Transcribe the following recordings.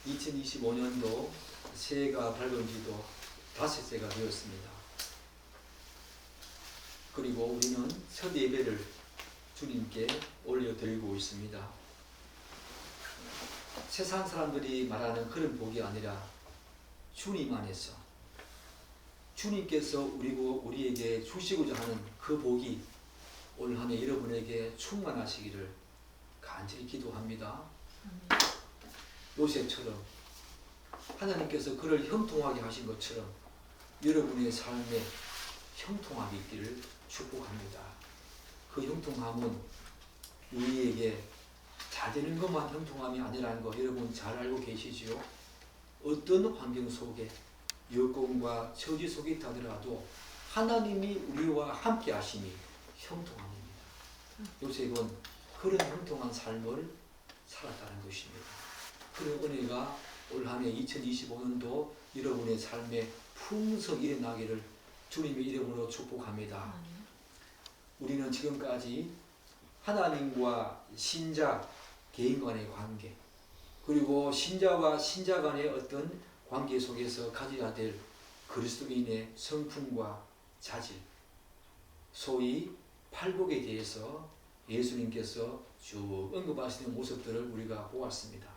2025년도 새해가 밝은 지도 5세가 되었습니다. 그리고 우리는 첫 예배를 주님께 올려드리고 있습니다. 세상 사람들이 말하는 그런 복이 아니라 주님 안에서 주님께서 우리에게 주시고자 하는 그 복이 올 한 해 여러분에게 충만하시기를 간절히 기도합니다. 요셉처럼 하나님께서 그를 형통하게 하신 것처럼 여러분의 삶에 형통함이 있기를 축복합니다. 그 형통함은 우리에게 잘 되는 것만 형통함이 아니라는 거 여러분 잘 알고 계시지요? 어떤 환경 속에 여건과 처지 속에 있다 하더라도 하나님이 우리와 함께 하심이 형통함입니다. 요셉은 그런 형통한 삶을 살았다는 것입니다. 그런 은혜가 올 한 해 2025년도 여러분의 삶에 풍성히 일어나기를 주님의 이름으로 축복합니다. 우리는 지금까지 하나님과 신자, 개인 간의 관계, 그리고 신자와 신자 간의 어떤 관계 속에서 가져야 될 그리스도인의 성품과 자질, 소위 팔복에 대해서 예수님께서 쭉 언급하시는 모습들을 우리가 보았습니다.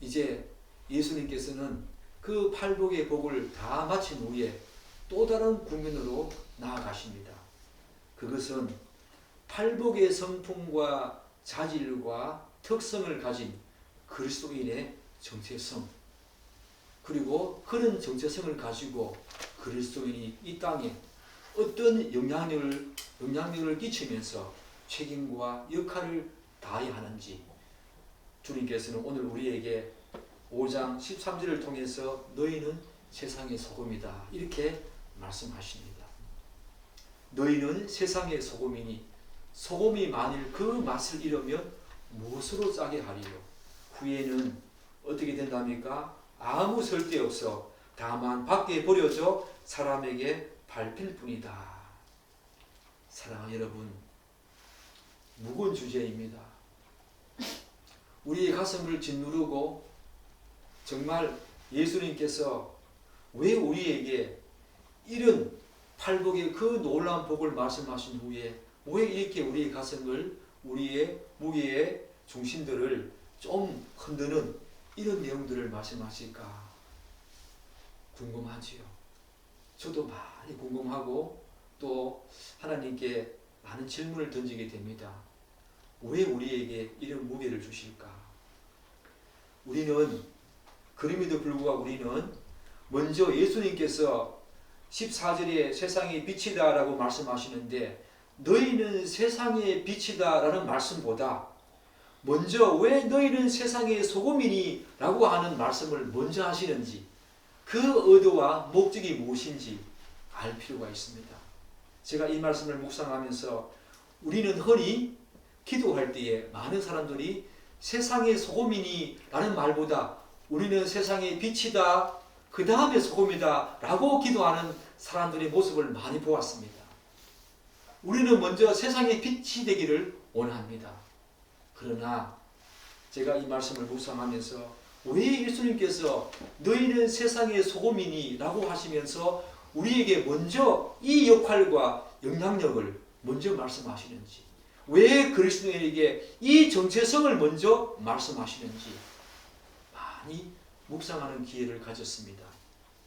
이제 예수님께서는 그 팔복의 복을 다 마친 후에 또 다른 국면으로 나아가십니다. 그것은 팔복의 성품과 자질과 특성을 가진 그리스도인의 정체성, 그리고 그런 정체성을 가지고 그리스도인이 이 땅에 어떤 영향력을 끼치면서 책임과 역할을 다해야 하는지 주님께서는 오늘 우리에게 5장 13절을 통해서 너희는 세상의 소금이다 이렇게 말씀하십니다. 너희는 세상의 소금이니 소금이 만일 그 맛을 잃으면 무엇으로 짜게 하리요? 후에는 어떻게 된답니까? 아무 쓸데없어 다만 밖에 버려져 사람에게 밟힐 뿐이다. 사랑하는 여러분, 무거운 주제입니다. 우리의 가슴을 짓누르고 정말 예수님께서 왜 우리에게 이런 팔복의 그 놀라운 복을 말씀하신 후에 왜 이렇게 우리의 가슴을, 우리의 무게의 중심들을 좀 흔드는 이런 내용들을 말씀하실까 궁금하지요. 저도 많이 궁금하고 또 하나님께 많은 질문을 던지게 됩니다. 왜 우리에게 이런 무게를 주실까? 우리는 그럼에도 불구하고 우리는 먼저 예수님께서 14절에 세상의 빛이다 라고 말씀하시는데 너희는 세상의 빛이다 라는 말씀보다 먼저 왜 너희는 세상의 소금이니 라고 하는 말씀을 먼저 하시는지 그 의도와 목적이 무엇인지 알 필요가 있습니다. 제가 이 말씀을 묵상하면서 우리는 흔히 기도할 때에 많은 사람들이 세상의 소금이니 라는 말보다 우리는 세상의 빛이다 그 다음에 소금이다 라고 기도하는 사람들의 모습을 많이 보았습니다. 우리는 먼저 세상의 빛이 되기를 원합니다. 그러나 제가 이 말씀을 묵상하면서 왜 예수님께서 너희는 세상의 소금이니 라고 하시면서 우리에게 먼저 이 역할과 영향력을 먼저 말씀하시는지, 왜 그리스도인에게 이 정체성을 먼저 말씀하시는지 많이 묵상하는 기회를 가졌습니다.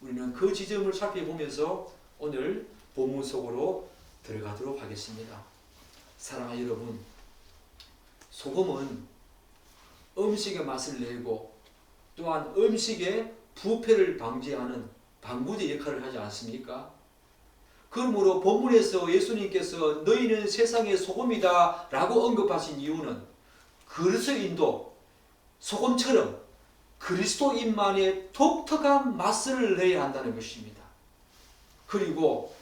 우리는 그 지점을 살펴보면서 오늘 본문 속으로 들어가도록 하겠습니다. 사랑하는 여러분, 소금은 음식의 맛을 내고 또한 음식의 부패를 방지하는 방부제 역할을 하지 않습니까? 그러므로 본문에서 예수님께서 너희는 세상의 소금이다 라고 언급하신 이유는 그리스도인도 소금처럼 그리스도인만의 독특한 맛을 내야 한다는 것입니다. 그리고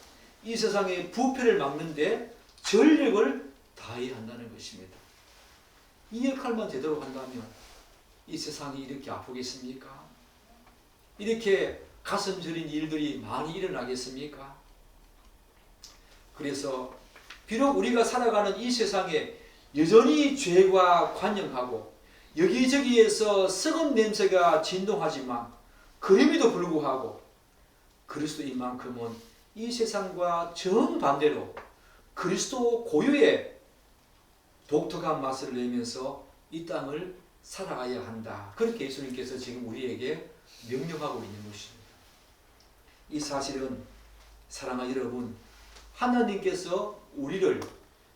이 세상의 부패를 막는데 전력을 다해야 한다는 것입니다. 이 역할만 제대로 한다면 이 세상이 이렇게 아프겠습니까? 이렇게 가슴 저린 일들이 많이 일어나겠습니까? 그래서 비록 우리가 살아가는 이 세상에 여전히 죄가 관영하고 여기저기에서 썩은 냄새가 진동하지만 그럼에도 불구하고 그리스도인만큼은 이 세상과 정반대로 그리스도 고유의 독특한 맛을 내면서 이 땅을 살아가야 한다. 그렇게 예수님께서 지금 우리에게 명령하고 있는 것입니다. 이 사실은 사랑하는 여러분, 하나님께서 우리를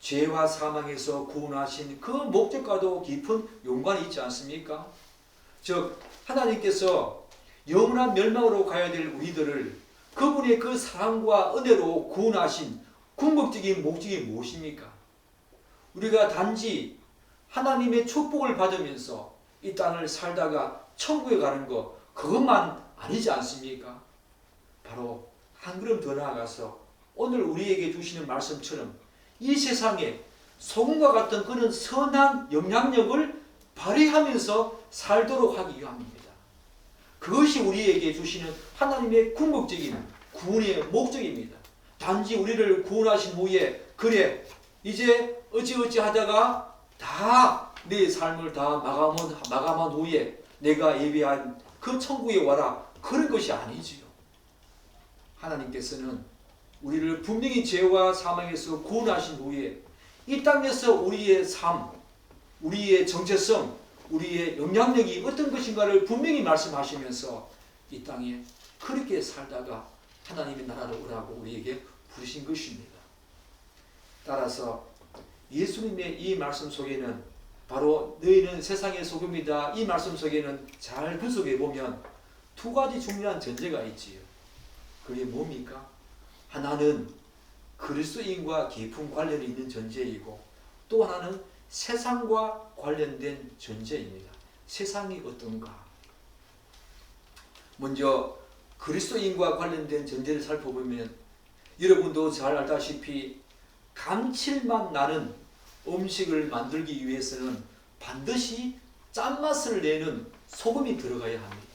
죄와 사망에서 구원하신 그 목적과도 깊은 연관이 있지 않습니까? 즉 하나님께서 영원한 멸망으로 가야 될 우리들을 그분의 그 사랑과 은혜로 구원하신 궁극적인 목적이 무엇입니까? 우리가 단지 하나님의 축복을 받으면서 이 땅을 살다가 천국에 가는 것, 그것만 아니지 않습니까? 바로 한 걸음 더 나아가서 오늘 우리에게 주시는 말씀처럼 이 세상에 소금과 같은 그런 선한 영향력을 발휘하면서 살도록 하기 위함입니다. 그것이 우리에게 주시는 하나님의 궁극적인 구원의 목적입니다. 단지 우리를 구원하신 후에 그래 이제 어찌어찌 하다가 다 내 삶을 다 마감한 후에 내가 예비한 그 천국에 와라, 그런 것이 아니지요. 하나님께서는 우리를 분명히 죄와 사망에서 구원하신 후에 이 땅에서 우리의 삶, 우리의 정체성, 우리의 영향력이 어떤 것인가를 분명히 말씀하시면서 이 땅에 그렇게 살다가 하나님의 나라로 오라고 우리에게 부르신 것입니다. 따라서 예수님의 이 말씀 속에는 바로 너희는 세상의 소금이다, 이 말씀 속에는 잘 분석해 보면 두 가지 중요한 전제가 있지요. 그게 뭡니까? 하나는 그리스도인과 깊은 관련이 있는 전제이고 또 하나는 세상과 관련된 전제입니다. 세상이 어떤가? 먼저 그리스도인과 관련된 전제를 살펴보면 여러분도 잘 알다시피 감칠맛 나는 음식을 만들기 위해서는 반드시 짠맛을 내는 소금이 들어가야 합니다.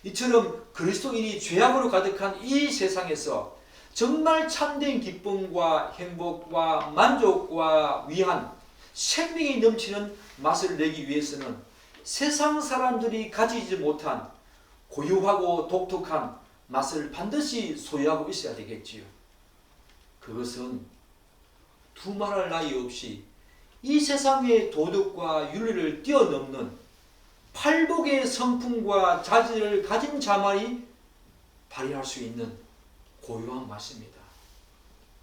이처럼 그리스도인이 죄악으로 가득한 이 세상에서 정말 참된 기쁨과 행복과 만족과 위안, 생명이 넘치는 맛을 내기 위해서는 세상 사람들이 가지지 못한 고유하고 독특한 맛을 반드시 소유하고 있어야 되겠지요. 그것은 두말할 나위 없이 이 세상의 도덕과 윤리를 뛰어넘는 팔복의 성품과 자질을 가진 자만이 발휘할 수 있는 고유한 맛입니다.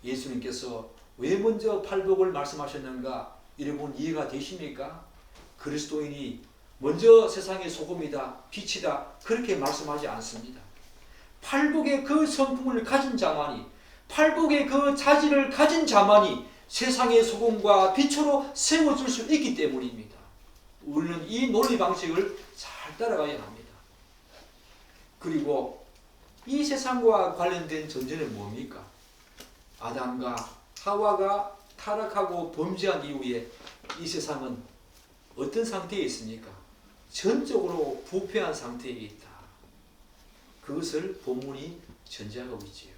예수님께서 왜 먼저 팔복을 말씀하셨는가? 여러분 이해가 되십니까? 그리스도인이 먼저 세상의 소금이다, 빛이다, 그렇게 말씀하지 않습니다. 팔복의 그 성품을 가진 자만이, 팔복의 그 자질을 가진 자만이 세상의 소금과 빛으로 세워줄 수 있기 때문입니다. 우리는 이 논리 방식을 잘 따라가야 합니다. 그리고 이 세상과 관련된 전제는 뭡니까? 아담과 하와가 타락하고 범죄한 이후에 이 세상은 어떤 상태에 있습니까? 전적으로 부패한 상태에 있다. 그것을 본문이 전제하고 있지요.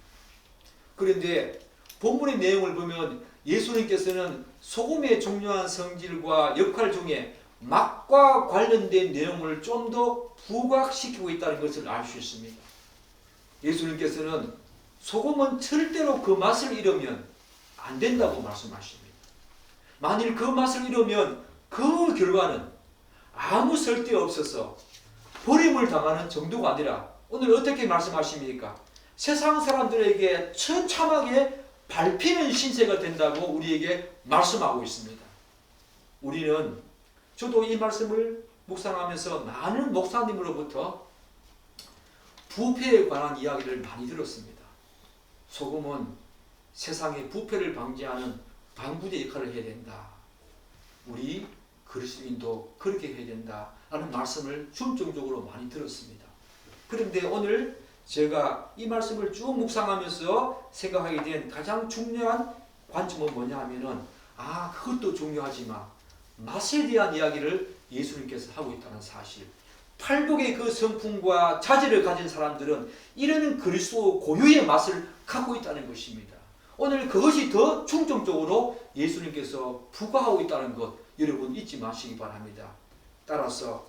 그런데 본문의 내용을 보면 예수님께서는 소금의 중요한 성질과 역할 중에 맛과 관련된 내용을 좀 더 부각시키고 있다는 것을 알 수 있습니다. 예수님께서는 소금은 절대로 그 맛을 잃으면 안 된다고 말씀하십니다. 만일 그 맛을 잃으면 그 결과는 아무 쓸데없어서 버림을 당하는 정도가 아니라 오늘 어떻게 말씀하십니까? 세상 사람들에게 처참하게 밟히는 신세가 된다고 우리에게 말씀하고 있습니다. 우리는 저도 이 말씀을 묵상하면서 많은 목사님으로부터 부패에 관한 이야기를 많이 들었습니다. 소금은 세상의 부패를 방지하는 방부제 역할을 해야 된다. 우리 그리스도인도 그렇게 해야 된다라는 말씀을 중점적으로 많이 들었습니다. 그런데 오늘 제가 이 말씀을 쭉 묵상하면서 생각하게 된 가장 중요한 관점은 뭐냐 하면은 그것도 중요하지만 맛에 대한 이야기를 예수님께서 하고 있다는 사실. 팔복의 그 성품과 자질을 가진 사람들은 이런 그리스도 고유의 맛을 갖고 있다는 것입니다. 오늘 그것이 더 중점적으로 예수님께서 부과하고 있다는 것, 여러분 잊지 마시기 바랍니다. 따라서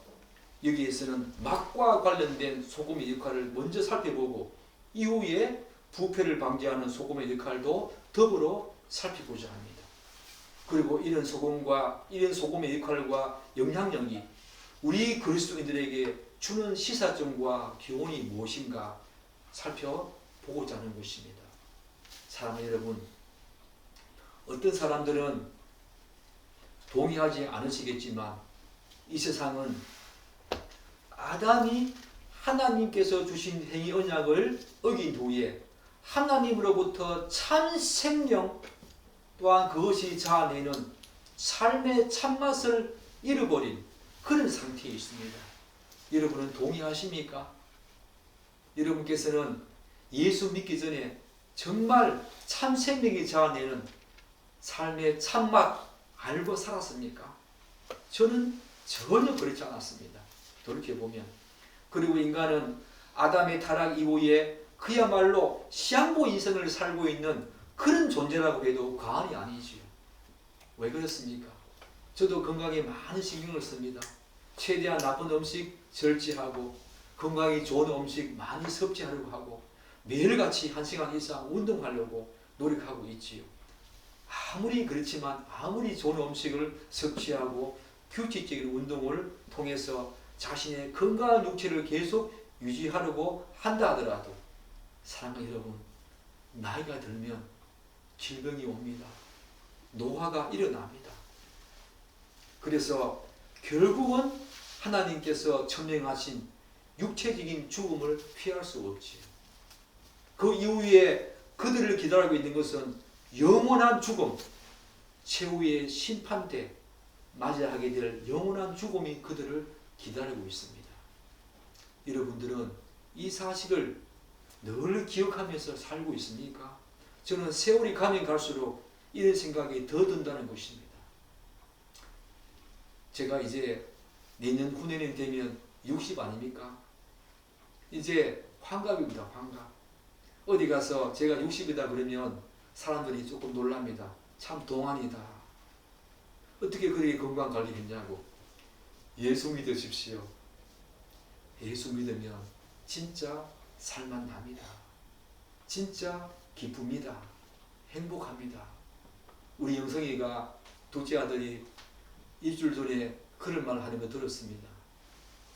여기에서는 맛과 관련된 소금의 역할을 먼저 살펴보고 이후에 부패를 방지하는 소금의 역할도 더불어 살펴보자 합니다. 그리고 이런 소금의 역할과 영향력이 우리 그리스도인들에게 주는 시사점과 교훈이 무엇인가 살펴보고자 하는 것입니다. 사랑하는 여러분, 어떤 사람들은 동의하지 않으시겠지만 이 세상은 아담이 하나님께서 주신 행위 언약을 어긴 후에 하나님으로부터 참 생명 또한 그것이 자아내는 삶의 참맛을 잃어버린 그런 상태에 있습니다. 여러분은 동의하십니까? 여러분께서는 예수 믿기 전에 정말 참 생명이 자아내는 삶의 참맛 알고 살았습니까? 저는 전혀 그렇지 않았습니다. 돌이켜보면. 그리고 인간은 아담의 타락 이후에 그야말로 시한부 인생을 살고 있는 그런 존재라고 해도 과언이 아니지요. 왜 그렇습니까? 저도 건강에 많은 신경을 씁니다. 최대한 나쁜 음식 절제하고 건강에 좋은 음식 많이 섭취하려고 하고 매일같이 1시간 이상 운동하려고 노력하고 있지요. 아무리 그렇지만 아무리 좋은 음식을 섭취하고 규칙적인 운동을 통해서 자신의 건강한 육체를 계속 유지하려고 한다 하더라도 사랑하는 여러분, 나이가 들면 질병이 옵니다. 노화가 일어납니다. 그래서 결국은 하나님께서 천명하신 육체적인 죽음을 피할 수 없지요. 그 이후에 그들을 기다리고 있는 것은 영원한 죽음, 최후의 심판 때 맞이하게 될 영원한 죽음이 그들을 기다리고 있습니다. 여러분들은 이 사실을 늘 기억하면서 살고 있습니까? 저는 세월이 가면 갈수록 이런 생각이 더 든다는 것입니다. 제가 이제 내년 후내년 되면 60 아닙니까? 이제 환갑입니다. 환갑. 어디 가서 제가 60이다 그러면 사람들이 조금 놀랍니다. 참 동안이다. 어떻게 그렇게 건강 관리했냐고. 예수 믿으십시오. 예수 믿으면 진짜 살만납니다. 진짜 기쁩니다. 행복합니다. 우리 영성이가 둘째 아들이 일주일 전에 그런 말을 하는 거 들었습니다.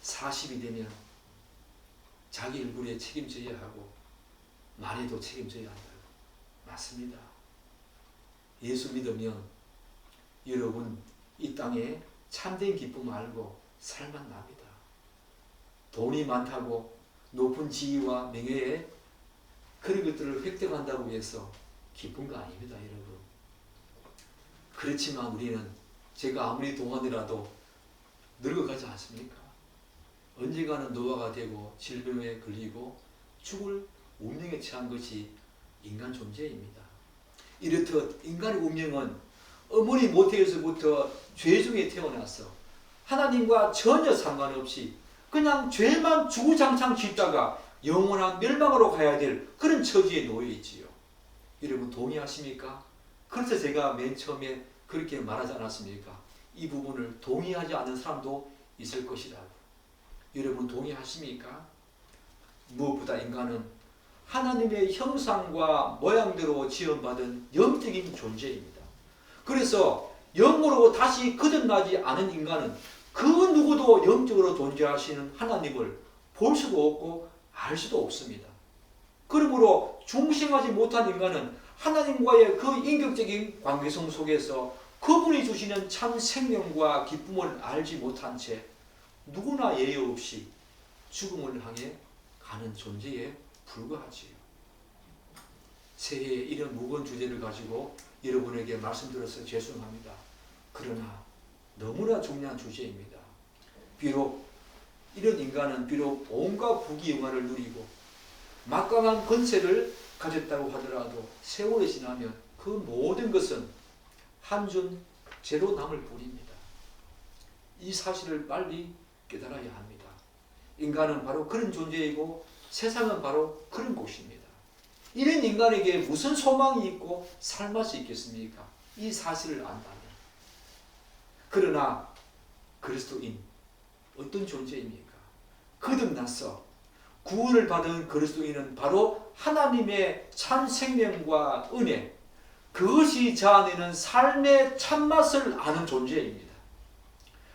40이 되면 자기 얼굴에 책임져야 하고 말에도 책임져야 한다고. 맞습니다. 예수 믿으면 여러분 이 땅에 참된 기쁨 알고 살만납니다. 돈이 많다고 높은 지위와 명예에 그런 것들을 획득한다고 해서 기쁜 거 아닙니다, 여러분. 그렇지만 우리는 제가 아무리 동안이라도 늙어가지 않습니까? 언젠가는 노화가 되고 질병에 걸리고 죽을 운명에 처한 것이 인간 존재입니다. 이렇듯 인간의 운명은 어머니 모태에서부터 죄 중에 태어나서 하나님과 전혀 상관없이 그냥 죄만 주구장창 짓다가 영원한 멸망으로 가야 될 그런 처지에 놓여 있지요. 여러분 동의하십니까? 그래서 제가 맨 처음에 그렇게 말하지 않았습니까? 이 부분을 동의하지 않는 사람도 있을 것이라고. 여러분 동의하십니까? 무엇보다 인간은 하나님의 형상과 모양대로 지음받은 영적인 존재입니다. 그래서 영으로 다시 거듭나지 않은 인간은 그 누구도 영적으로 존재하시는 하나님을 볼 수도 없고 알 수도 없습니다. 그러므로 중생하지 못한 인간은 하나님과의 그 인격적인 관계성 속에서 그분이 주시는 참 생명과 기쁨을 알지 못한 채 누구나 예외 없이 죽음을 향해 가는 존재에 불과하지요. 새해에 이런 무거운 주제를 가지고 여러분에게 말씀드려서 죄송합니다. 그러나 너무나 중요한 주제입니다. 비록 이런 인간은 비록 온갖 부귀영화를 누리고 막강한 권세를 가졌다고 하더라도 세월이 지나면 그 모든 것은 한줌 재로 남을 뿐입니다. 이 사실을 빨리 깨달아야 합니다. 인간은 바로 그런 존재이고 세상은 바로 그런 곳입니다. 이런 인간에게 무슨 소망이 있고 살맛이 있겠습니까? 이 사실을 안다면. 그러나 그리스도인 어떤 존재입니까? 거듭나서 구원을 받은 그리스도인은 바로 하나님의 참 생명과 은혜, 그것이 자아내는 삶의 참맛을 아는 존재입니다.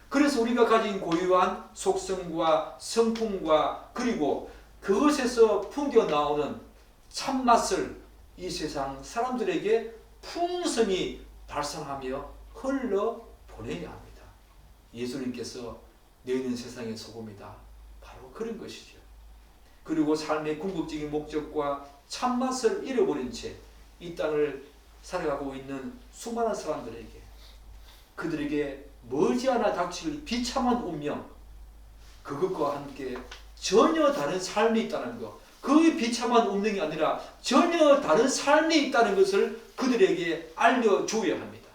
그래서 우리가 가진 고유한 속성과 성품과 그리고 그것에서 풍겨 나오는 참맛을 이 세상 사람들에게 풍성히 발산하며 흘러 보내야 합니다. 예수님께서 너희는 세상의 소금이다. 바로 그런 것이죠. 그리고 삶의 궁극적인 목적과 참맛을 잃어버린 채 이 땅을 살아가고 있는 수많은 사람들에게, 그들에게 머지않아 닥칠 비참한 운명, 그것과 함께 전혀 다른 삶이 있다는 것, 그 비참한 운명이 아니라 전혀 다른 삶이 있다는 것을 그들에게 알려줘야 합니다.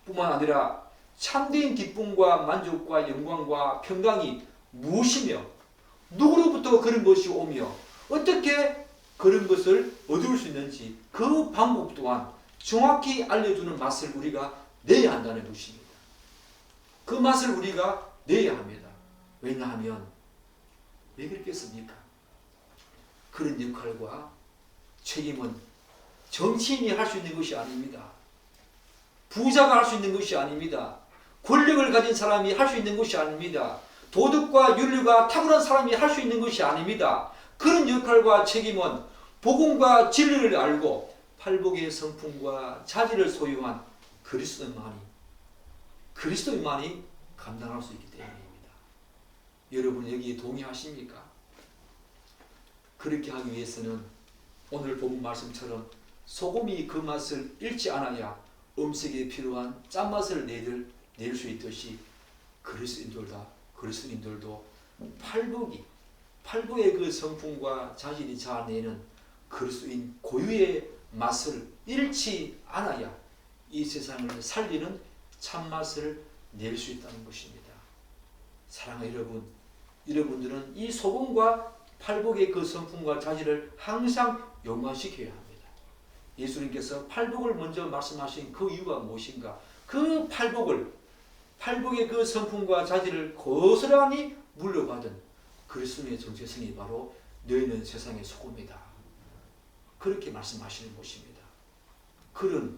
뿐만 아니라 참된 기쁨과 만족과 영광과 평강이 무엇이며 누구로부터 그런 것이 오며 어떻게 그런 것을 얻을 수 있는지 그 방법 또한 정확히 알려주는 맛을 우리가 내야 한다는 것입니다. 그 맛을 우리가 내야 합니다. 왜냐하면 왜 그렇겠습니까? 그런 역할과 책임은 정치인이 할 수 있는 것이 아닙니다. 부자가 할 수 있는 것이 아닙니다. 권력을 가진 사람이 할 수 있는 것이 아닙니다. 도덕과 윤리가 탁월한 사람이 할 수 있는 것이 아닙니다. 그런 역할과 책임은 복음과 진리를 알고 팔복의 성품과 자질을 소유한 그리스도인만이 감당할 수 있기 때문입니다. 여러분 여기에 동의하십니까? 그렇게 하기 위해서는 오늘 본문 말씀처럼 소금이 그 맛을 잃지 않아야 음식에 필요한 짠맛을 낼 수 있듯이 그리스도인들도 팔복의 그 성품과 자질이 자아내는 그리스도인 고유의 맛을 잃지 않아야 이 세상을 살리는 참맛을 낼 수 있다는 것입니다. 사랑하는 여러분, 여러분들은 이 소금과 팔복의 그 성품과 자질을 항상 연관시켜야 합니다. 예수님께서 팔복을 먼저 말씀하신 그 이유가 무엇인가? 그 팔복의 그 성품과 자질을 고스란히 물려받은 그리스도의 정체성이 바로 너희는 세상의 소금이다. 그렇게 말씀하시는 것입니다. 그런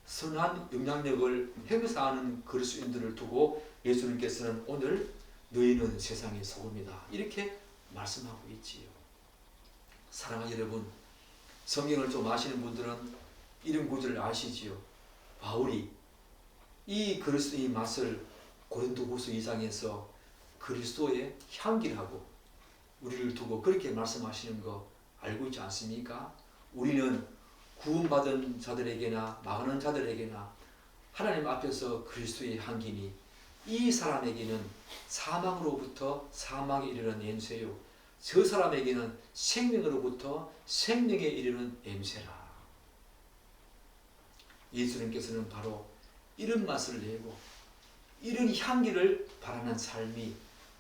선한 영향력을 행사하는 그리스도인들을 두고 예수님께서는 오늘 너희는 세상의 소금이다. 이렇게 말씀하고 있지요. 사랑하는 여러분, 성경을 좀 아시는 분들은 이런 구절을 아시지요. 바울이 이 그리스도의 맛을 고린도후서 2장에서 그리스도의 향기라고 우리를 두고 그렇게 말씀하시는 거 알고 있지 않습니까? 우리는 구원받은 자들에게나 망하는 자들에게나 하나님 앞에서 그리스도의 향기니 이 사람에게는 사망으로부터 사망에 이르는 냄새요, 저 사람에게는 생명으로부터 생명에 이르는 냄새라. 예수님께서는 바로 이런 맛을 내고 이런 향기를 바라는 삶이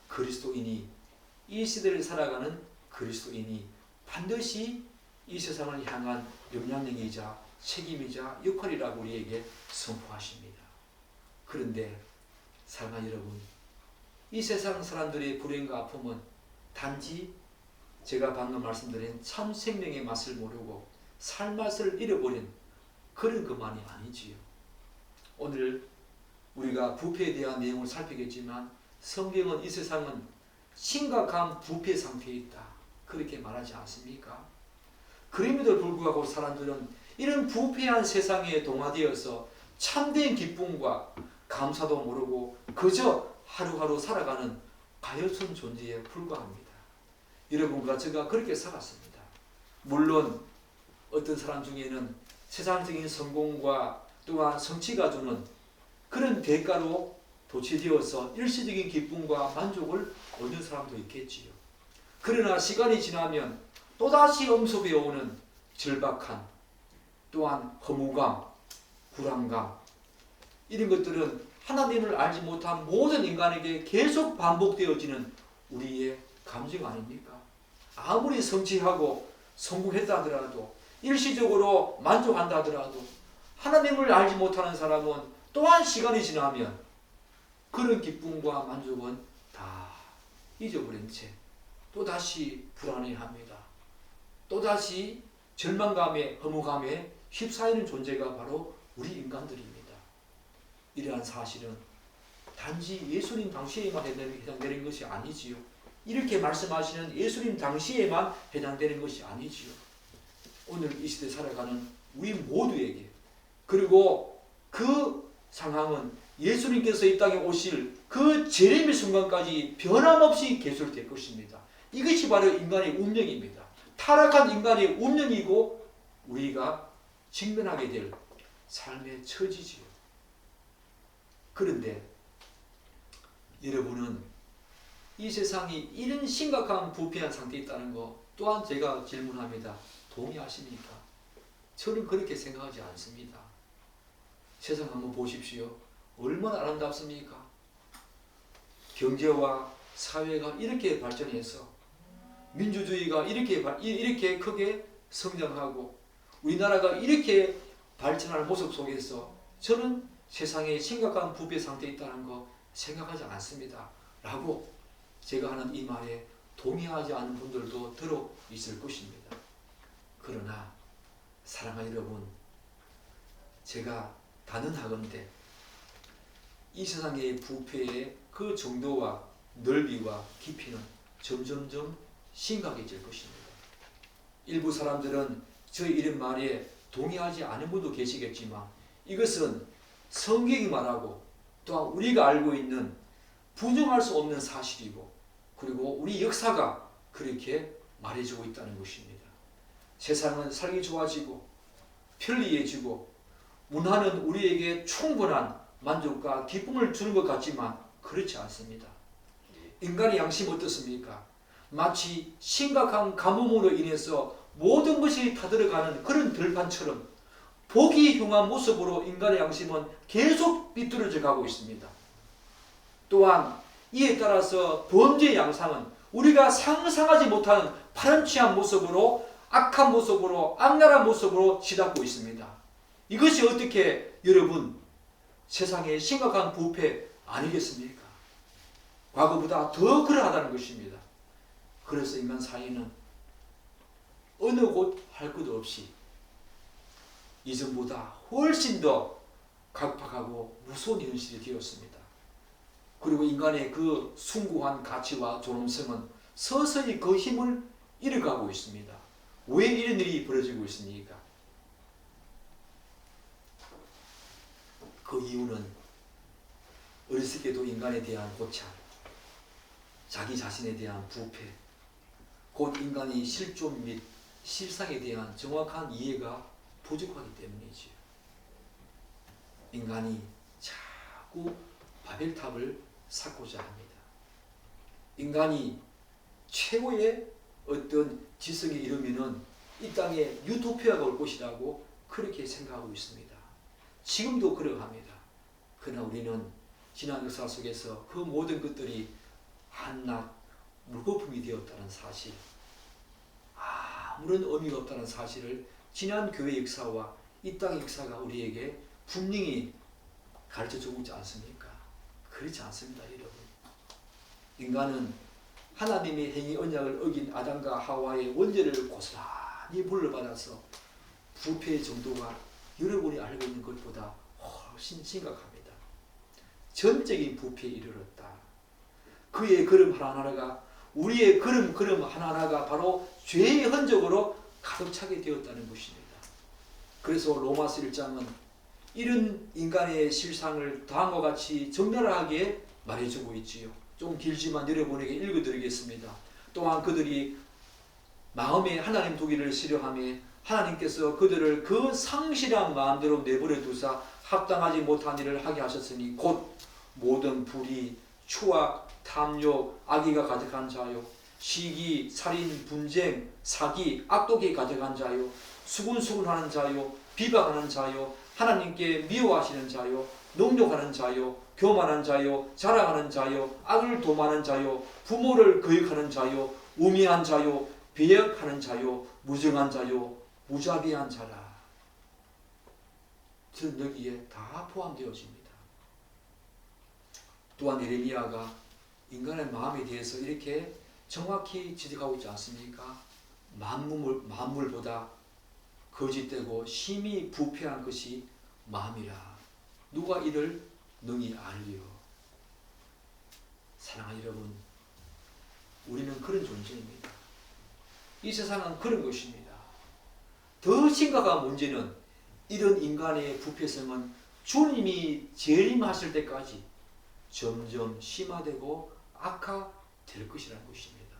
그리스도인이, 이 시대를 살아가는 그리스도인이 반드시 이 세상을 향한 영향력이자 책임이자 역할이라고 우리에게 선포하십니다. 그런데 사랑하는 여러분, 이 세상 사람들의 불행과 아픔은 단지 제가 방금 말씀드린 참 생명의 맛을 모르고 살맛을 잃어버린 그런 것만이 아니지요. 오늘 우리가 부패에 대한 내용을 살피겠지만 성경은 이 세상은 심각한 부패 상태에 있다. 그렇게 말하지 않습니까? 그럼에도 불구하고 사람들은 이런 부패한 세상에 동화되어서 참된 기쁨과 감사도 모르고 그저 하루하루 살아가는 가엾은 존재에 불과합니다. 여러분과 제가 그렇게 살았습니다. 물론 어떤 사람 중에는 세상적인 성공과 또한 성취가 주는 그런 대가로 도취되어서 일시적인 기쁨과 만족을 얻는 사람도 있겠지요. 그러나 시간이 지나면 또다시 엄습해 오는 절박한, 또한 허무감, 불안감, 이런 것들은 하나님을 알지 못한 모든 인간에게 계속 반복되어지는 우리의 감정 아닙니까? 아무리 성취하고 성공했다 하더라도, 일시적으로 만족한다 하더라도 하나님을 알지 못하는 사람은 또한 시간이 지나면 그런 기쁨과 만족은 다 잊어버린 채 또다시 불안해합니다. 또다시 절망감에 허무감에 휩싸이는 존재가 바로 우리 인간들입니다. 이러한 사실은 단지 예수님 당시에만 해당되는 것이 아니지요. 이렇게 말씀하시는 예수님 당시에만 해당되는 것이 아니지요. 오늘 이 시대 살아가는 우리 모두에게, 그리고 그 상황은 예수님께서 이 땅에 오실 그 재림의 순간까지 변함없이 계속될 것입니다. 이것이 바로 인간의 운명입니다. 타락한 인간의 운명이고 우리가 직면하게 될 삶의 처지지요. 그런데 여러분은 이 세상이 이런 심각한 부패한 상태에 있다는 것 또한 제가 질문합니다. 동의하십니까? 저는 그렇게 생각하지 않습니다. 세상 한번 보십시오. 얼마나 아름답습니까? 경제와 사회가 이렇게 발전해서 민주주의가 이렇게 크게 성장하고 우리나라가 이렇게 발전하는 모습 속에서 저는 세상에 심각한 부패 상태에 있다는 거 생각하지 않습니다. 라고 제가 하는 이 말에 동의하지 않는 분들도 들어 있을 것입니다. 그러나 사랑하는 여러분, 제가 단언하건대 이 세상의 부패의 그 정도와 넓이와 깊이는 점점점 심각해질 것입니다. 일부 사람들은 저희 이런 말에 동의하지 않은 분도 계시겠지만 이것은 성경이 말하고 또한 우리가 알고 있는 부정할 수 없는 사실이고 그리고 우리 역사가 그렇게 말해주고 있다는 것입니다. 세상은 살기 좋아지고 편리해지고 문화는 우리에게 충분한 만족과 기쁨을 주는 것 같지만 그렇지 않습니다. 인간의 양심은 어떻습니까? 마치 심각한 가뭄으로 인해서 모든 것이 타들어가는 그런 들판처럼 보기 흉한 모습으로 인간의 양심은 계속 비뚤어져 가고 있습니다. 또한 이에 따라서 범죄의 양상은 우리가 상상하지 못하는 파렴치한 모습으로 악한 모습으로 악랄한 모습으로 치닫고 있습니다. 이것이 어떻게 여러분 세상의 심각한 부패 아니겠습니까? 과거보다 더 그러하다는 것입니다. 그래서 인간 사회는 어느 곳 할 것 없이 이전보다 훨씬 더 각박하고 무서운 현실이 되었습니다. 그리고 인간의 그 숭고한 가치와 존엄성은 서서히 그 힘을 잃어가고 있습니다. 왜 이런 일이 벌어지고 있습니까? 그 이유는 어렸을 때도 인간에 대한 고찰, 자기 자신에 대한 부패, 곧 인간의 실존 및 실상에 대한 정확한 이해가 부족하기 때문이지요. 인간이 자꾸 바벨탑을 쌓고자 합니다. 인간이 최고의 어떤 지성에 이르면은 이 땅에 유토피아가 올 것이라고 그렇게 생각하고 있습니다. 지금도 그러합니다. 그러나 우리는 지난 역사 속에서 그 모든 것들이 한낱 물거품이 되었다는 사실, 아무런 의미가 없다는 사실을 지난 교회 역사와 이 땅의 역사가 우리에게 분명히 가르쳐주고 있지 않습니까? 그렇지 않습니다, 여러분. 인간은 하나님의 행위 언약을 어긴 아담과 하와의 원죄를 고스란히 물러받아서 부패의 정도가 여러분이 알고 있는 것보다 훨씬 심각합니다. 전적인 부패에 이르렀다. 그의 걸음 하나하나가 우리의 걸음 하나하나가 바로 죄의 흔적으로 가득 차게 되었다는 것입니다. 그래서 로마서 1장은 이런 인간의 실상을 다음과 같이 적나라하게 말해주고 있지요. 좀 길지만 여러분에게 읽어드리겠습니다. 또한 그들이 마음에 하나님 두기를 싫어하며 하나님께서 그들을 그 상실한 마음대로 내버려 두사 합당하지 못한 일을 하게 하셨으니 곧 모든 불의, 추악, 탐욕, 악의가 가득한 자요, 시기, 살인, 분쟁, 사기, 악독이 가득한 자요, 수군수군하는 자요, 비방하는 자요, 하나님께 미워하시는 자요, 능욕하는 자요, 교만한 자요, 자랑하는 자요, 악을 도모하는 자요, 부모를 거역하는 자요, 우매한 자요, 배역하는 자요, 무정한 자요, 무자비한 자라. 저는 여기에 다 포함되어집니다. 또한 예레미야가 인간의 마음에 대해서 이렇게 정확히 지적하고 있지 않습니까? 만물보다 거짓되고 심히 부패한 것이 마음이라. 누가 이를 능히 알리요. 사랑하는 여러분, 우리는 그런 존재입니다. 이 세상은 그런 것입니다. 더 심각한 문제는 이런 인간의 부패성은 주님이 재림하실 때까지 점점 심화되고 악화될 것이라는 것입니다.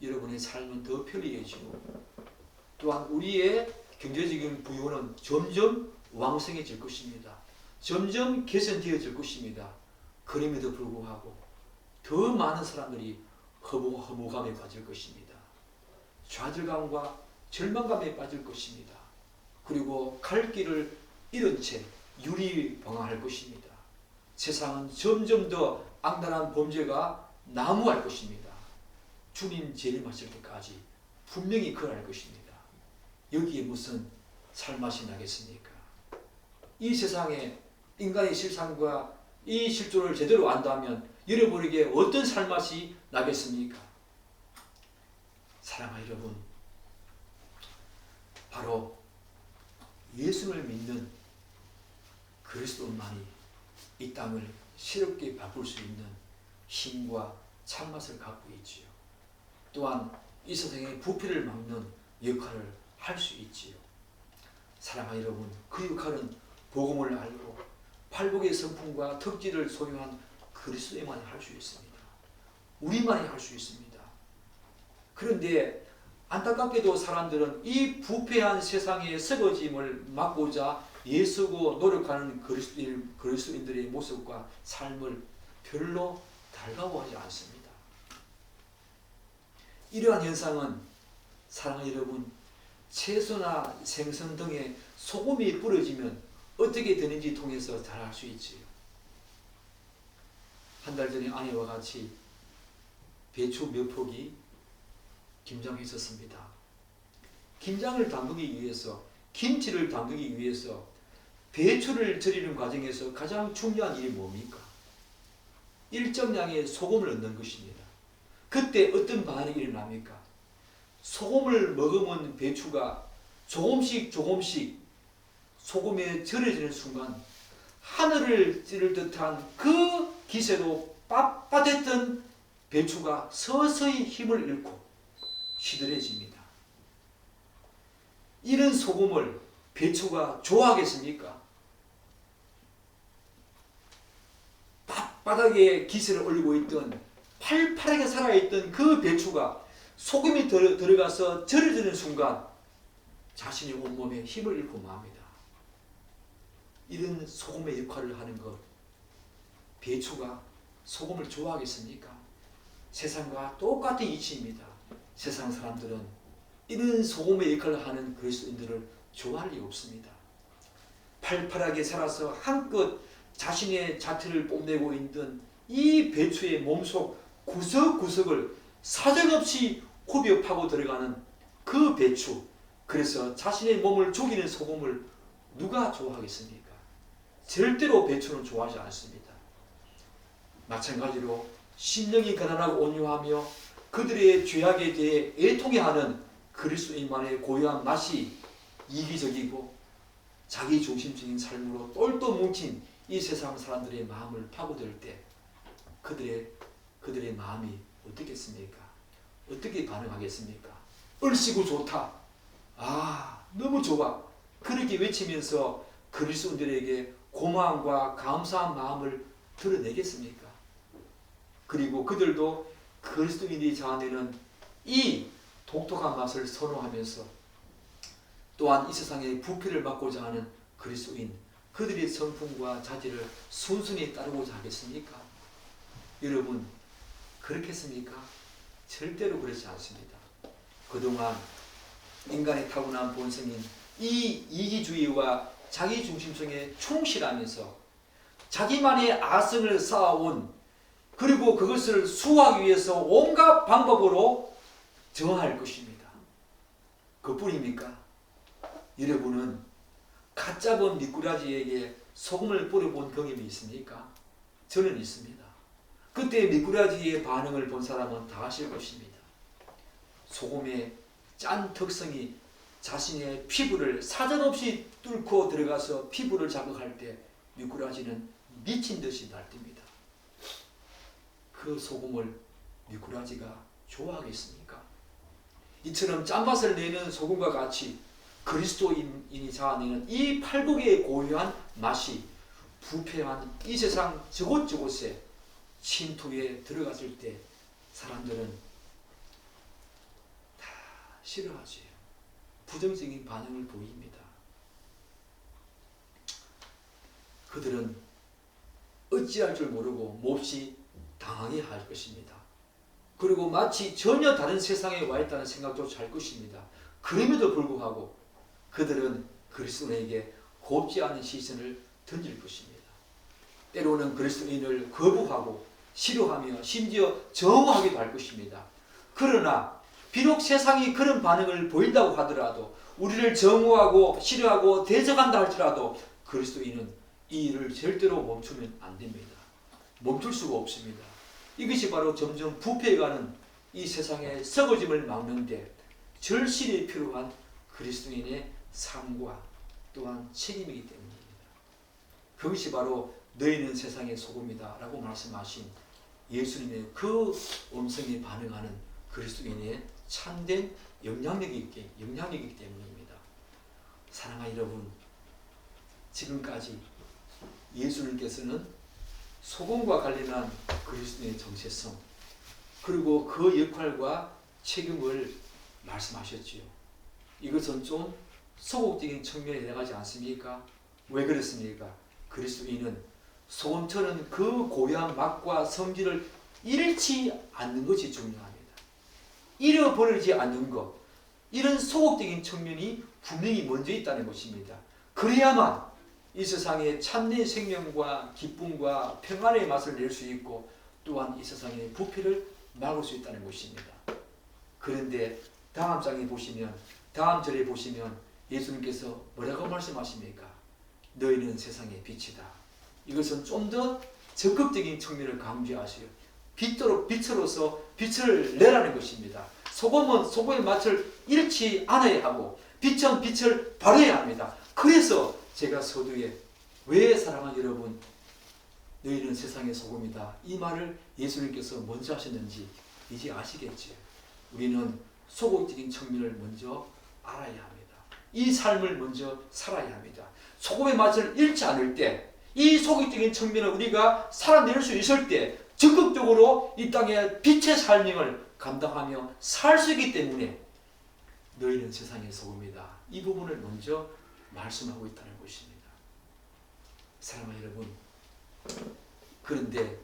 여러분의 삶은 더 편리해지고 또한 우리의 경제적인 부유는 점점 왕성해질 것입니다. 점점 개선되어질 것입니다. 그럼에도 불구하고 더 많은 사람들이 허무감에 빠질 것입니다. 좌절감과 절망감에 빠질 것입니다. 그리고 갈 길을 잃은 채 유리방황할 것입니다. 세상은 점점 더 악랄한 범죄가 난무할 것입니다. 주님 재림하실 때까지 분명히 그럴 것입니다. 여기에 무슨 살맛이 나겠습니까? 이 세상에 인간의 실상과 이 실존을 제대로 안다면 여러분에게 어떤 살맛이 나겠습니까? 사랑하는 여러분, 바로 예수를 믿는 그리스도만이 이 땅을 새롭게 바꿀 수 있는 힘과 참맛을 갖고 있지요. 또한 이 세상의 부패를 막는 역할을 할 수 있지요. 사랑하는 여러분, 그 역할은 복음을 알고 팔복의 성품과 특질을 소유한 그리스도만이 할 수 있습니다. 우리만이 할 수 있습니다. 그런데 안타깝게도 사람들은 이 부패한 세상의 썩어짐을 막고자 애쓰고 노력하는 그리스도인들의 모습과 삶을 별로 달가워하지 않습니다. 이러한 현상은 사랑하는 여러분, 채소나 생선 등의 소금이 뿌려지면 어떻게 되는지 통해서 잘 알 수 있지요. 한 달 전에 아내와 같이 배추 몇 포기 김장했었습니다. 김장을 담그기 위해서, 김치를 담그기 위해서 배추를 절이는 과정에서 가장 중요한 일이 뭡니까? 일정량의 소금을 넣는 것입니다. 그때 어떤 반응이 일어납니까? 소금을 머금은 배추가 조금씩 소금에 절여지는 순간 하늘을 찌를 듯한 그 기세로 빳빳했던 배추가 서서히 힘을 잃고 시들해집니다. 이런 소금을 배추가 좋아하겠습니까? 바닥에 기세를 올리고 있던 팔팔하게 살아있던 그 배추가 소금이 들어가서 절여지는 순간 자신의 온몸에 힘을 잃고 맙니다. 이런 소금의 역할을 하는 것, 배추가 소금을 좋아하겠습니까? 세상과 똑같은 이치입니다. 세상 사람들은 이런 소금의 역할을 하는 그리스도인들을 좋아할 리 없습니다. 팔팔하게 살아서 한껏 자신의 자태를 뽐내고 있던 이 배추의 몸속 구석구석을 사정없이 후벼 파고 들어가는 그 배추, 그래서 자신의 몸을 죽이는 소금을 누가 좋아하겠습니까? 절대로 배추는 좋아하지 않습니다. 마찬가지로 심령이 가난하고 온유하며 그들의 죄악에 대해 애통해하는 그리스도인만의 고유한 맛이 이기적이고 자기중심적인 삶으로 똘똘 뭉친 이 세상 사람들의 마음을 파고들 때 그들의 마음이 어떻겠습니까? 어떻게 반응하겠습니까? 얼씨구 좋다. 아, 너무 좋아. 그렇게 외치면서 그리스도인들에게 고마움과 감사한 마음을 드러내겠습니까? 그리고 그들도 그리스도인들이 자아내는 이 독특한 맛을 선호하면서 또한 이 세상의 부패를 막고자 하는 그리스도인, 그들의 성품과 자질을 순순히 따르고자 하겠습니까? 여러분, 그렇겠습니까? 절대로 그렇지 않습니다. 그동안 인간의 타고난 본성인 이 이기주의와 자기중심성에 충실하면서 자기만의 아성을 쌓아온, 그리고 그것을 수호하기 위해서 온갖 방법으로 저항할 것입니다. 그뿐입니까? 여러분은 가짜본 미꾸라지에게 소금을 뿌려본 경험이 있습니까? 저는 있습니다. 그때 미꾸라지의 반응을 본 사람은 다 아실 것입니다. 소금의 짠 특성이 자신의 피부를 사정없이 뚫고 들어가서 피부를 자극할 때 미꾸라지는 미친 듯이 날뛰니다. 그 소금을 미꾸라지가 좋아하겠습니까? 이처럼 짠맛을 내는 소금과 같이 그리스도인이 자아내는 이 팔복의 고유한 맛이 부패한 이 세상 저곳저곳에 침투에 들어갔을 때 사람들은 다 싫어하지. 부정적인 반응을 보입니다. 그들은 어찌할 줄 모르고 몹시 당황해 할 것입니다. 그리고 마치 전혀 다른 세상에 와 있다는 생각조차 할 것입니다. 그럼에도 불구하고 그들은 그리스도인에게 곱지 않은 시선을 던질 것입니다. 때로는 그리스도인을 거부하고 싫어하며 심지어 정오하기도 할 것입니다. 그러나 비록 세상이 그런 반응을 보인다고 하더라도 우리를 정오하고 싫어하고 대적한다 할지라도 그리스도인은 이 일을 절대로 멈추면 안 됩니다. 멈출 수가 없습니다. 이것이 바로 점점 부패해가는 이 세상의 썩어짐을 막는데 절실히 필요한 그리스도인의 삶과 또한 책임이기 때문입니다. 그것이 바로 너희는 세상의 소금이다 라고 말씀하신 예수님의 그 음성에 반응하는 그리스도인의 참된 영향력이기 때문입니다. 사랑하는 여러분, 지금까지 예수님께서는 소금과 관련한 그리스도의 정체성 그리고 그 역할과 책임을 말씀하셨지요. 이것은 좀 소극적인 측면에 해당하지 않습니까? 왜 그렇습니까? 그리스도인은 소금처럼 그 고유한 맛과 성질을 잃지 않는 것이 중요합니다. 잃어버리지 않는 것, 이런 소극적인 측면이 분명히 먼저 있다는 것입니다. 그래야만 이 세상에 참된 생명과 기쁨과 평안의 맛을 낼 수 있고 또한 이 세상의 부패를 막을 수 있다는 것입니다. 그런데 다음 장에 보시면, 다음 절에 보시면 예수님께서 뭐라고 말씀하십니까? 너희는 세상의 빛이다. 이것은 좀 더 적극적인 측면을 강조하시요. 빛으로서 빛을 내라는 것입니다. 소금은 소금의 맛을 잃지 않아야 하고 빛은 빛을 발해야 합니다. 그래서 제가 서두에 왜 사랑하는 여러분 너희는 세상의 소금이다 이 말을 예수님께서 먼저 하셨는지 이제 아시겠지요. 우리는 소극적인 측면을 먼저 알아야 합니다. 이 삶을 먼저 살아야 합니다. 소금의 맛을 잃지 않을 때 이 소극적인 측면을 우리가 살아낼 수 있을 때 적극적으로 이 땅의 빛의 삶을 감당하며 살 수 있기 때문에 너희는 세상의 소금이다. 이 부분을 먼저 말씀하고 있다는 것입니다. 사랑하는 여러분, 그런데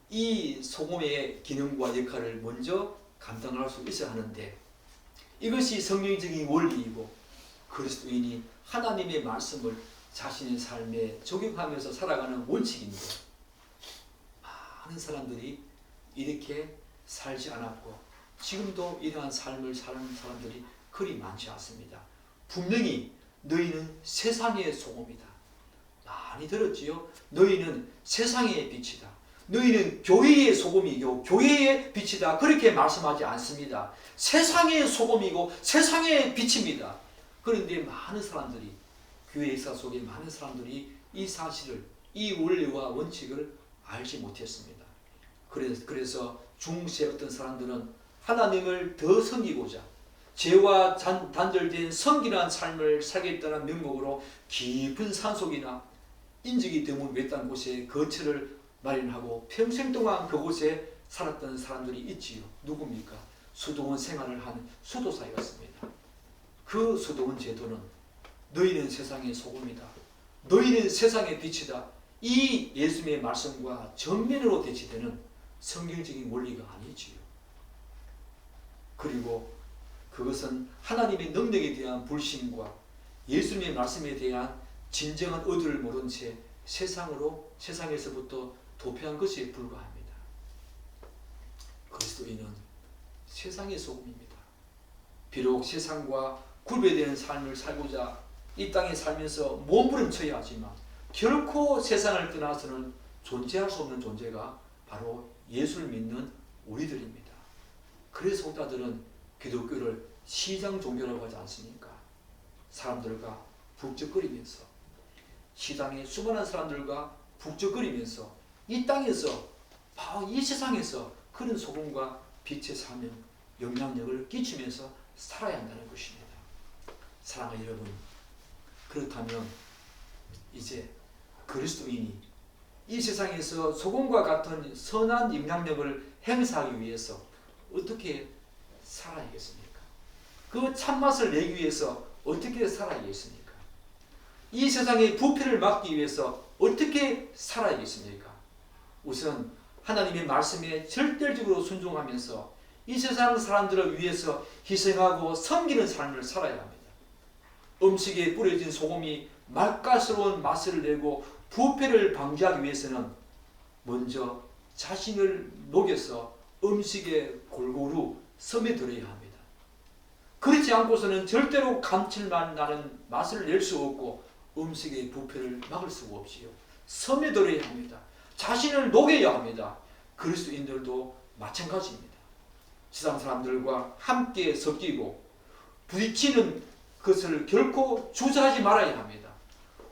이 소금의 기능과 역할을 먼저 감당할 수 있어야 하는데 이것이 성경적인 원리이고 그리스도인이 하나님의 말씀을 자신의 삶에 적용하면서 살아가는 원칙인데 많은 사람들이 이렇게 살지 않았고 지금도 이러한 삶을 사는 사람들이 그리 많지 않습니다. 분명히 너희는 세상의 소금이다. 많이 들었지요? 너희는 세상의 빛이다. 너희는 교회의 소금이고 교회의 빛이다. 그렇게 말씀하지 않습니다. 세상의 소금이고 세상의 빛입니다. 그런데 많은 사람들이 교회 역사 속에 많은 사람들이 이 사실을 이 원리와 원칙을 알지 못했습니다. 그래서 중세 어떤 사람들은 하나님을 더 섬기고자 죄와 단절된 성결한 삶을 살겠다는 명목으로 깊은 산속이나 인적이 드문 외딴 곳에 거처를 마련하고 평생 동안 그곳에 살았던 사람들이 있지요. 누굽니까? 수도원 생활을 한 수도사였습니다. 그 수도원 제도는 너희는 세상의 소금이다. 너희는 세상의 빛이다. 이 예수님의 말씀과 정면으로 대치되는 성경적인 원리가 아니지요. 그리고 그것은 하나님의 능력에 대한 불신과 예수님의 말씀에 대한 진정한 의도를 모른 채 세상에서부터 도피한 것에 불과합니다. 그리스도인은 세상의 소금입니다. 비록 세상과 구별되는 삶을 살고자 이 땅에 살면서 몸부림쳐야 하지만 결코 세상을 떠나서는 존재할 수 없는 존재가 바로 예수를 믿는 우리들입니다. 그래서 속다들은 기독교를 시장 종교라고 하지 않습니까? 사람들과 북적거리면서, 시장의 수많은 사람들과 북적거리면서 이 땅에서, 바로 이 세상에서 그런 소금과 빛의 사명, 영향력을 끼치면서 살아야 한다는 것입니다. 사랑하는 여러분, 그렇다면 이제 그리스도인이 이 세상에서 소금과 같은 선한 영향력을 행사하기 위해서 어떻게 살아야겠습니까? 그 참맛을 내기 위해서 어떻게 살아야겠습니까? 이 세상의 부패를 막기 위해서 어떻게 살아야겠습니까? 우선 하나님의 말씀에 절대적으로 순종하면서 이 세상 사람들을 위해서 희생하고 섬기는 삶을 살아야 합니다. 음식에 뿌려진 소금이 맛깔스러운 맛을 내고 부패를 방지하기 위해서는 먼저 자신을 녹여서 음식에 골고루 스며들어야 합니다. 그렇지 않고서는 절대로 감칠맛 나는 맛을 낼 수 없고 음식의 부패를 막을 수가 없지요. 스며들어야 합니다. 자신을 녹여야 합니다. 그리스도인들도 마찬가지입니다. 세상 사람들과 함께 섞이고 부딪히는 것을 결코 주저하지 말아야 합니다.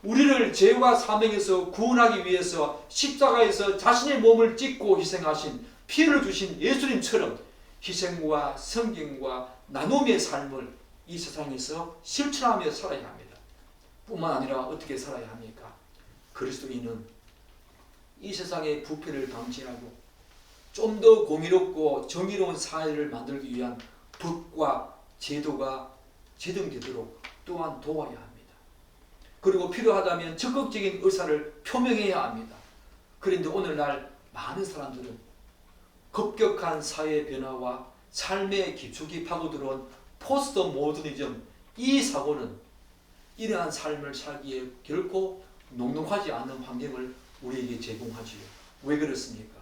우리를 죄와 사명에서 구원하기 위해서 십자가에서 자신의 몸을 찢고 희생하신, 피를 주신 예수님처럼 희생과 성경과 나눔의 삶을 이 세상에서 실천하며 살아야 합니다. 뿐만 아니라 어떻게 살아야 합니까? 그리스도인은 이 세상의 부패를 방지하고 좀 더 공의롭고 정의로운 사회를 만들기 위한 법과 제도가 제정되도록 또한 도와야 합니다. 그리고 필요하다면 적극적인 의사를 표명해야 합니다. 그런데 오늘날 많은 사람들은 급격한 사회 변화와 삶에 깊숙이 파고들어온 포스트 모더니즘, 이 사고는 이러한 삶을 살기에 결코 녹록하지 않은 환경을 우리에게 제공하지요. 왜 그렇습니까?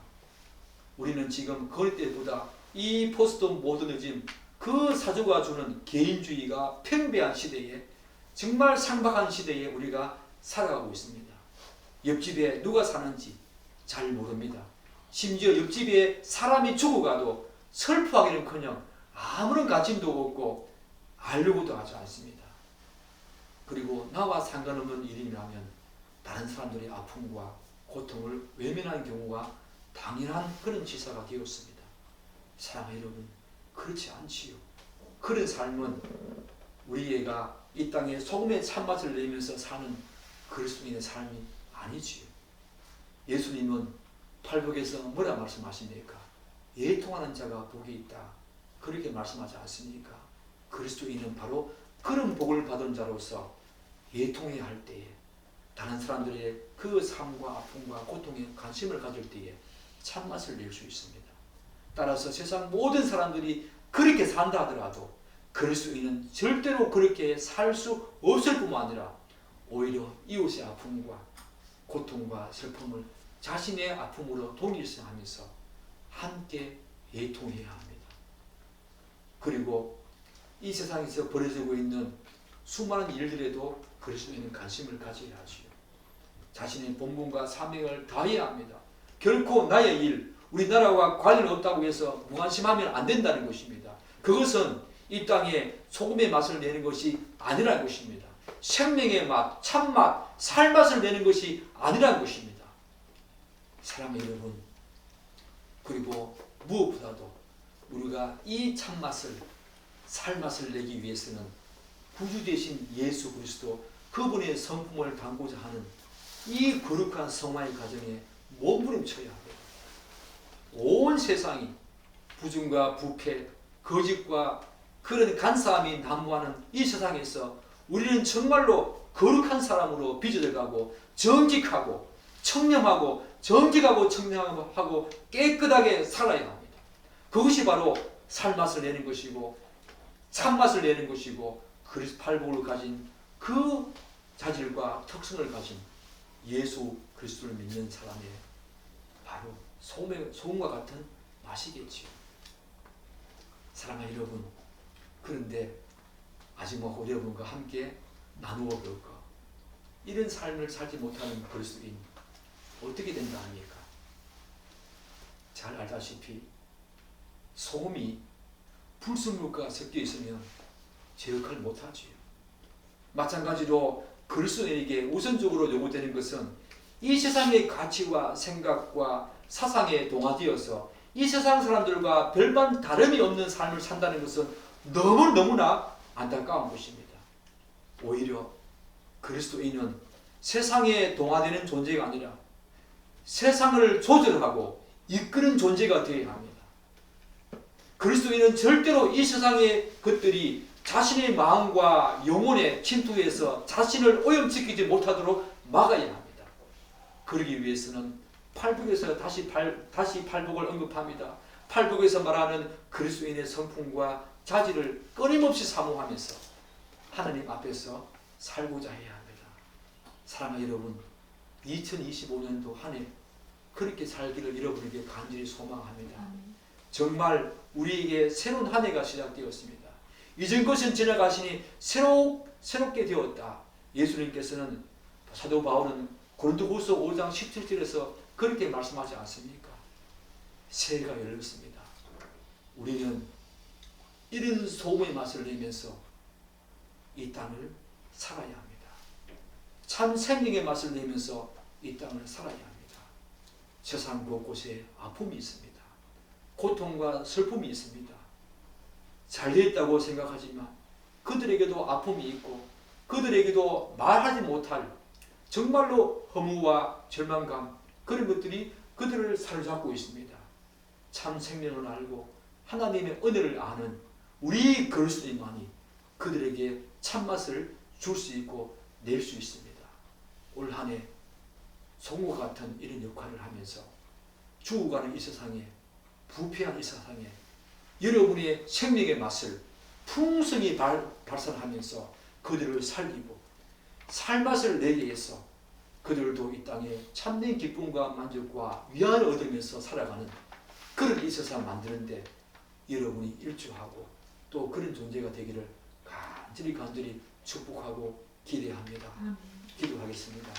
우리는 지금 그 때보다 이 포스트 모더니즘, 그 사조가 주는 개인주의가 팽배한 시대에, 정말 상박한 시대에 우리가 살아가고 있습니다. 옆집에 누가 사는지 잘 모릅니다. 심지어 옆집에 사람이 죽어가도 슬퍼하기는커녕 아무런 관심도 없고 알려고도 하지 않습니다. 그리고 나와 상관없는 일이라면 다른 사람들의 아픔과 고통을 외면하는 경우가 당연한 그런 지사가 되었습니다. 사랑하는 여러분, 그렇지 않지요. 그런 삶은 우리가 이 땅에 소금의 참맛을 내면서 사는 그리스도인의 삶이 아니지요. 예수님은 팔복에서 뭐라 말씀하십니까? 예통하는 자가 복이 있다, 그렇게 말씀하지 않습니까? 그리스도인은 바로 그런 복을 받은 자로서 예통해야 할 때에, 다른 사람들의 그 삶과 아픔과 고통에 관심을 가질 때에 참맛을 낼 수 있습니다. 따라서 세상 모든 사람들이 그렇게 산다 하더라도 그리스도인은 절대로 그렇게 살 수 없을 뿐만 아니라 오히려 이웃의 아픔과 고통과 슬픔을 자신의 아픔으로 동일시하면서 함께 애통해야 합니다. 그리고 이 세상에서 벌어지고 있는 수많은 일들에도 그리스도인은 관심을 가져야 하지요. 자신의 본분과 사명을 다해야 합니다. 결코 나의 일, 우리나라와 관련 없다고 해서 무관심하면 안 된다는 것입니다. 그것은 이 땅에 소금의 맛을 내는 것이 아니라는 것입니다. 생명의 맛, 참맛, 살맛을 내는 것이 아니라는 것입니다. 사랑하는 여러분, 그리고 무엇보다도 우리가 이 참맛을, 살맛을 내기 위해서는 구주 되신 예수 그리스도, 그분의 성품을 담고자 하는 이 거룩한 성화의 과정에 몸부림쳐야 합니다. 온 세상이 부정과 부패, 거짓과 그런 간사함이 난무하는 이 세상에서 우리는 정말로 거룩한 사람으로 빚어져가고 정직하고 청렴하고 정직하고 청렴하고 깨끗하게 살아야 합니다. 그것이 바로 살맛을 내는 것이고 참맛을 내는 것이고 그리스도 팔복을 가진 그 자질과 특성을 가진 예수 그리스도를 믿는 사람의 바로 소금과 같은 맛이겠지요. 사랑하는 여러분, 그런데 아직 여러분과 함께 나누어 볼까? 이런 삶을 살지 못하는 그리스도인 어떻게 된다 합니까? 잘 알다시피 소금이 불순물과 섞여 있으면 제 역할을 못하지요. 마찬가지로 그리스도인에게 우선적으로 요구되는 것은 이 세상의 가치와 생각과 사상에 동화되어서 이 세상 사람들과 별반 다름이 없는 삶을 산다는 것은 너무나 안타까운 것입니다. 오히려 그리스도인은 세상에 동화되는 존재가 아니라 세상을 조절하고 이끄는 존재가 되어야 합니다. 그리스도인은 절대로 이 세상의 것들이 자신의 마음과 영혼에 침투해서 자신을 오염시키지 못하도록 막아야 합니다. 그러기 위해서는 팔복에서 다시 팔복을 언급합니다. 팔복에서 말하는 그리스도인의 성품과 자질을 끊임없이 사모하면서 하나님 앞에서 살고자 해야 합니다. 사랑하는 여러분, 2025년도 한 해 그렇게 살기를 여러분에게 간절히 소망합니다. 정말 우리에게 새로운 한 해가 시작되었습니다. 이전 것은 지나가시니 새롭게 되었다. 예수님께서는 사도 바울은 고린도후서 5장 17절에서 그렇게 말씀하지 않습니까? 새해가 열렸습니다. 우리는 이런 소금의 맛을 내면서 이 땅을 살아야 합니다. 참 생명의 맛을 내면서 이 땅을 살아야 합니다. 세상 곳곳에 아픔이 있습니다. 고통과 슬픔이 있습니다. 잘됐다고 생각하지만 그들에게도 아픔이 있고 그들에게도 말하지 못할 정말로 허무와 절망감, 그런 것들이 그들을 사로잡고 있습니다. 참 생명을 알고 하나님의 은혜를 아는 우리 그리스도인만이 그들에게 참맛을 줄 수 있고 낼 수 있습니다. 올 한 해 송과 같은 이런 역할을 하면서 죽어가는 이 세상에, 부패한 이 세상에 여러분의 생명의 맛을 풍성히 발산하면서 그들을 살리고 살맛을 내게 해서 그들도 이 땅에 참된 기쁨과 만족과 위안을 얻으면서 살아가는 그런 이 세상 만드는데 여러분이 일조하고 또 그런 존재가 되기를 간절히 축복하고 기대합니다. 기도하겠습니다.